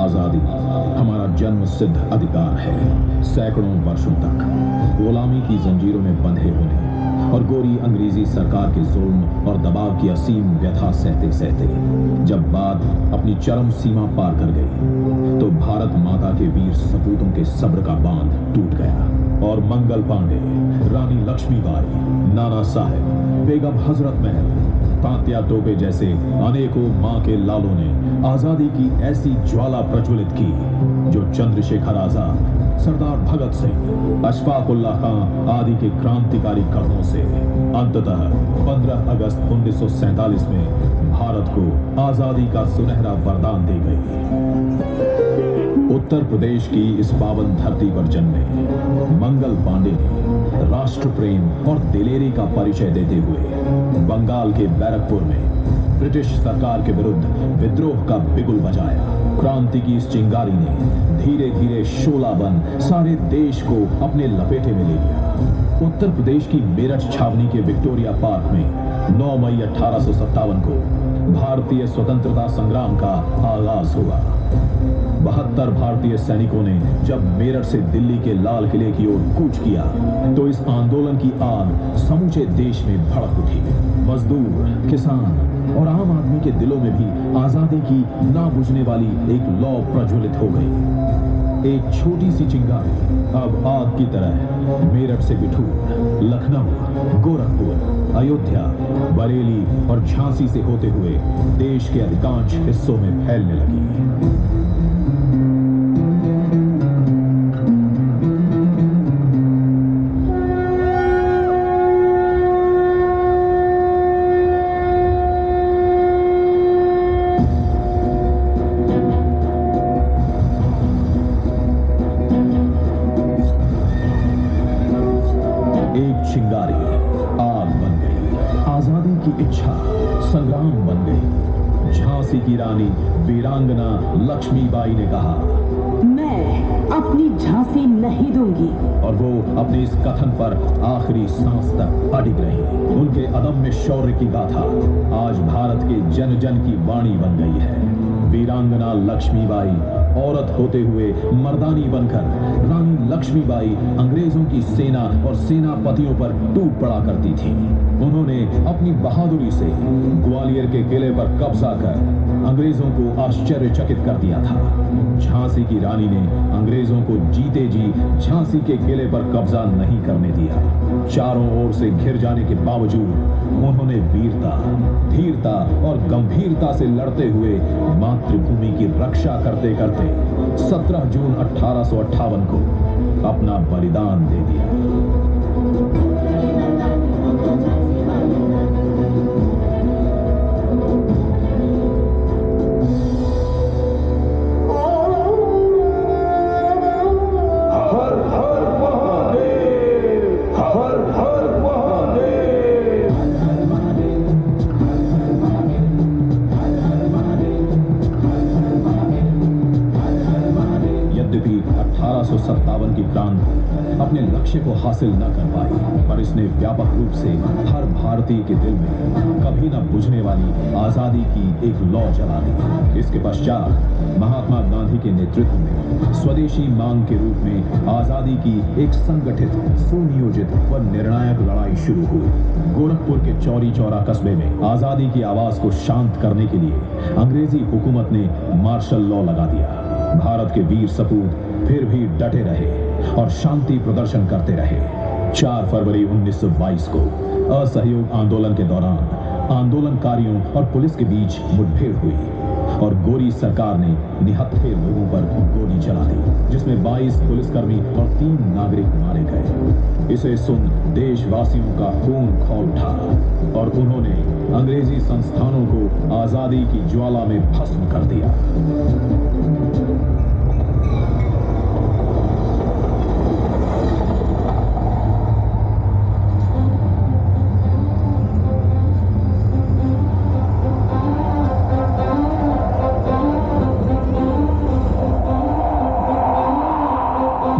आजादी हमारा जन्म सिद्ध अधिकार है। सैकड़ों वर्षों तक गुलामी की जंजीरों में बंधे होने और गोरी अंग्रेजी सरकार के जुल्म और दबाव की असीम व्यथा सहते सहते जब बात अपनी चरम सीमा पार कर गई तो भारत माता के वीर सपूतों के सब्र का बांध टूट गया और मंगल पांडे, रानी लक्ष्मीबाई, नाना साहेब, बेगम हजरत महल, तात्या टोपे जैसे अनेकों मां के लालों ने आजादी की ऐसी ज्वाला प्रज्वलित की जो चंद्रशेखर आजाद, सरदार भगत सिंह, अशफाक उल्लाह खां आदि के क्रांतिकारी कदमों से अंततः 15 अगस्त 1947 में भारत को आजादी का सुनहरा वरदान दे गई। उत्तर प्रदेश की इस पावन धरती पर जन्मे मंगल पांडे ने राष्ट्र प्रेम और दिलेरी का परिचय देते हुए बंगाल के बैरकपुर में ब्रिटिश सरकार के विरुद्ध विद्रोह का बिगुल बजाया। क्रांति की इस चिंगारी ने धीरे धीरे शोला बन सारे देश को अपने लपेटे में ले लिया। उत्तर प्रदेश की मेरठ छावनी के विक्टोरिया पार्क में 9 मई 1857 को भारतीय स्वतंत्रता संग्राम का आगाज हुआ। 72 भारतीय सैनिकों ने जब मेरठ से दिल्ली के लाल किले की ओर कूच किया तो इस आंदोलन की आग समूचे देश में भड़क उठी। मजदूर, किसान और आम आदमी के दिलों में भी आजादी की ना बुझने वाली एक लौ प्रज्वलित हो गई। एक छोटी सी चिंगारी अब आग की तरह मेरठ से बिठूर, लखनऊ, गोरखपुर, अयोध्या, बरेली और झांसी से होते हुए देश के अधिकांश हिस्सों में फैलने लगी। चिंगारी आग बन गई, आजादी की इच्छा संग्राम बन गई। झांसी की रानी वीरांगना लक्ष्मीबाई ने कहा, मैं अपनी झांसी नहीं दूंगी। और वो अपने इस कथन पर आखिरी सांस तक अडिग रही। उनके अदम्य शौर्य की गाथा आज भारत के जन जन की वाणी बन गई है। वीरांगना लक्ष्मीबाई औरत होते हुए मर्दानी बनकर रानी लक्ष्मीबाई अंग्रेजों की सेना और सेनापतियों पर टूट पड़ा करती थी। उन्होंने अपनी बहादुरी से ग्वालियर के किले पर कब्जा कर अंग्रेजों को आश्चर्यचकित कर दिया था। झांसी की रानी ने अंग्रेजों को जीते जी झांसी के किले पर कब्जा नहीं करने दिया। चारों ओर से घिर जाने के बावजूद उन्होंने वीरता, धीरता और गंभीरता से लड़ते हुए मातृभूमि की रक्षा करते करते 17 जून 1858 को अपना बलिदान दे दिया। यद्यपि 1857 की क्रांति अपने लक्ष्य को हासिल न कर पाई, पर इसने व्यापक रूप से हर भारतीय के दिल में कभी न बुझने वाली आजादी की एक लौ जला दी। इसके पश्चात महात्मा गांधी के नेतृत्व में स्वदेशी मांग के रूप में आजादी की एक संगठित, सुनियोजित व निर्णायक लड़ाई शुरू हुई। गोरखपुर के चौरी चौरा कस्बे में आजादी की आवाज को शांत करने के लिए अंग्रेजी हुकूमत ने मार्शल लॉ लगा दिया। भारत के वीर सपूत फिर भी डटे रहे और शांति प्रदर्शन करते रहे। 4 फरवरी 1922 को असहयोग आंदोलन के दौरान आंदोलनकारियों और पुलिस के बीच मुठभेड़ हुई और गोरी सरकार ने निहत्थे लोगों पर गोली चला दी, जिसमें 22 पुलिसकर्मी और 3 नागरिक मारे गए। इसे सुन देशवासियों का खून खौल उठा और उन्होंने अंग्रेजी संस्थानों को आजादी की ज्वाला में भस्म कर दिया।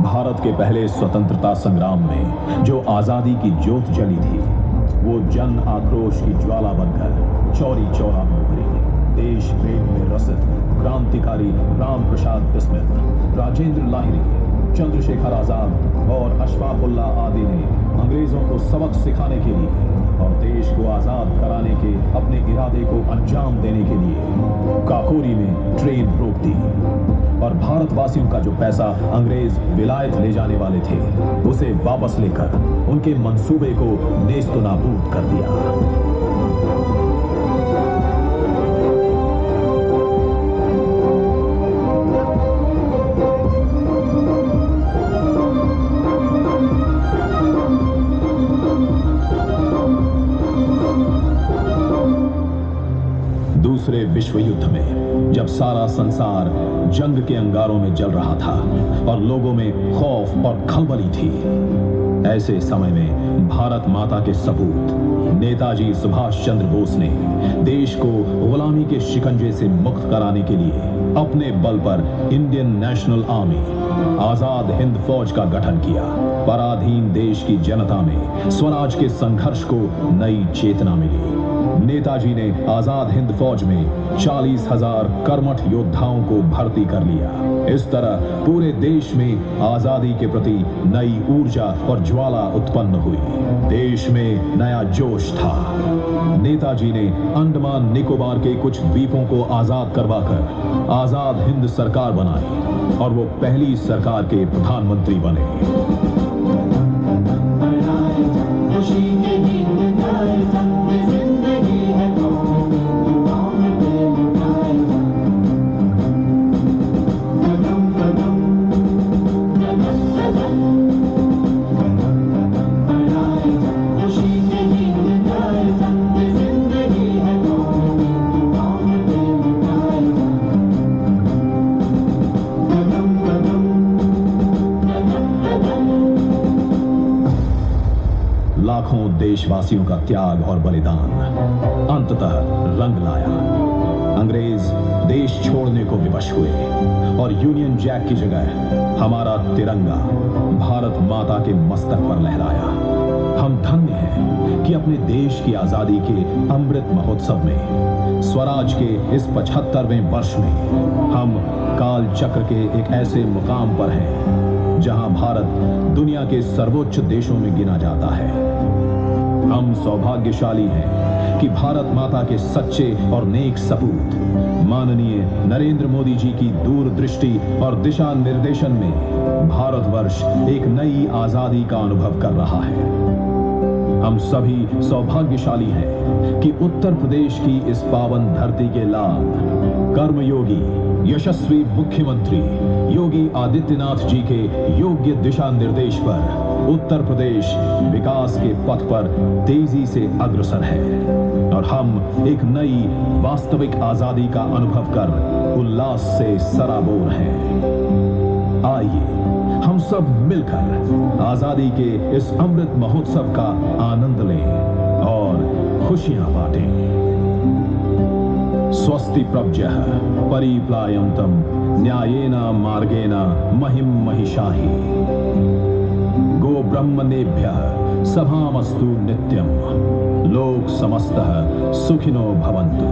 भारत के पहले स्वतंत्रता संग्राम में जो आजादी की ज्योत जली थी, वो जन आक्रोश की ज्वाला बनकर चौरी चौरा में उभरी। देश प्रेम में रसित क्रांतिकारी राम प्रसाद बिस्मिल, राजेंद्र लाहिरी, चंद्रशेखर आजाद और अशफाकुल्ला आदि ने अंग्रेजों को सबक सिखाने के लिए और देश को आजाद कराने के अपने इरादे को अंजाम देने के लिए काकोरी में ट्रेन रोक दी और भारतवासियों का जो पैसा अंग्रेज विलायत ले जाने वाले थे उसे वापस लेकर उनके मंसूबे को नेस्तनाबूद कर दिया। दूसरे विश्व युद्ध में जब सारा संसार जंग के अंगारों में जल रहा था और लोगों में खौफ और खलबली थी, ऐसे समय में भारत माता के सपूत नेताजी सुभाष चंद्र बोस ने देश को गुलामी के शिकंजे से मुक्त कराने के लिए अपने बल पर Indian national army Azad Hind फौज का गठन किया। पराधीन देश की जनता में स्वराज के संघर्ष को नई चेतना मिली। नेताजी ने आजाद हिंद फौज में 40,000 कर्मठ योद्धाओं को भर्ती कर लिया। इस तरह पूरे देश में आजादी के प्रति नई ऊर्जा और ज्वाला उत्पन्न हुई। देश में नया जोश था। नेताजी ने अंडमान निकोबार के कुछ द्वीपों को आजाद करवाकर आजाद हिंद सरकार बनाई और वो पहली सरकार के प्रधानमंत्री बने। लाखों देशवासियों का त्याग और बलिदान अंततः रंग लाया। अंग्रेज देश छोड़ने को विवश हुए और यूनियन जैक की जगह हमारा तिरंगा भारत माता के मस्तक पर लहराया। हम धन्य हैं कि अपने देश की आजादी के अमृत महोत्सव में स्वराज के इस 75वें वर्ष में हम काल चक्र के एक ऐसे मुकाम पर हैं जहां भारत दुनिया के सर्वोच्च देशों में गिना जाता है। हम सौभाग्यशाली हैं कि भारत माता के सच्चे और नेक सपूत माननीय नरेंद्र मोदी जी की दूरदृष्टि और दिशा निर्देशन में भारतवर्ष एक नई आजादी का अनुभव कर रहा है। हम सभी सौभाग्यशाली हैं कि उत्तर प्रदेश की इस पावन धरती के लाल कर्मयोगी यशस्वी मुख्यमंत्री योगी आदित्यनाथ जी के योग्य दिशा निर्देश पर उत्तर प्रदेश विकास के पथ पर तेजी से अग्रसर है और हम एक नई वास्तविक आजादी का अनुभव कर उल्लास से सराबोर हैं। आइए हम सब मिलकर आजादी के इस अमृत महोत्सव का आनंद लें और खुशियां बांटें। स्वस्ति प्रभ्यः परिप्लायन्तं न्यायेन मार्गेण महिं महिषाहि गो ब्रह्मणेभ्यः सभामस्तु नित्यं लोक समस्तः सुखिनो भवन्तु।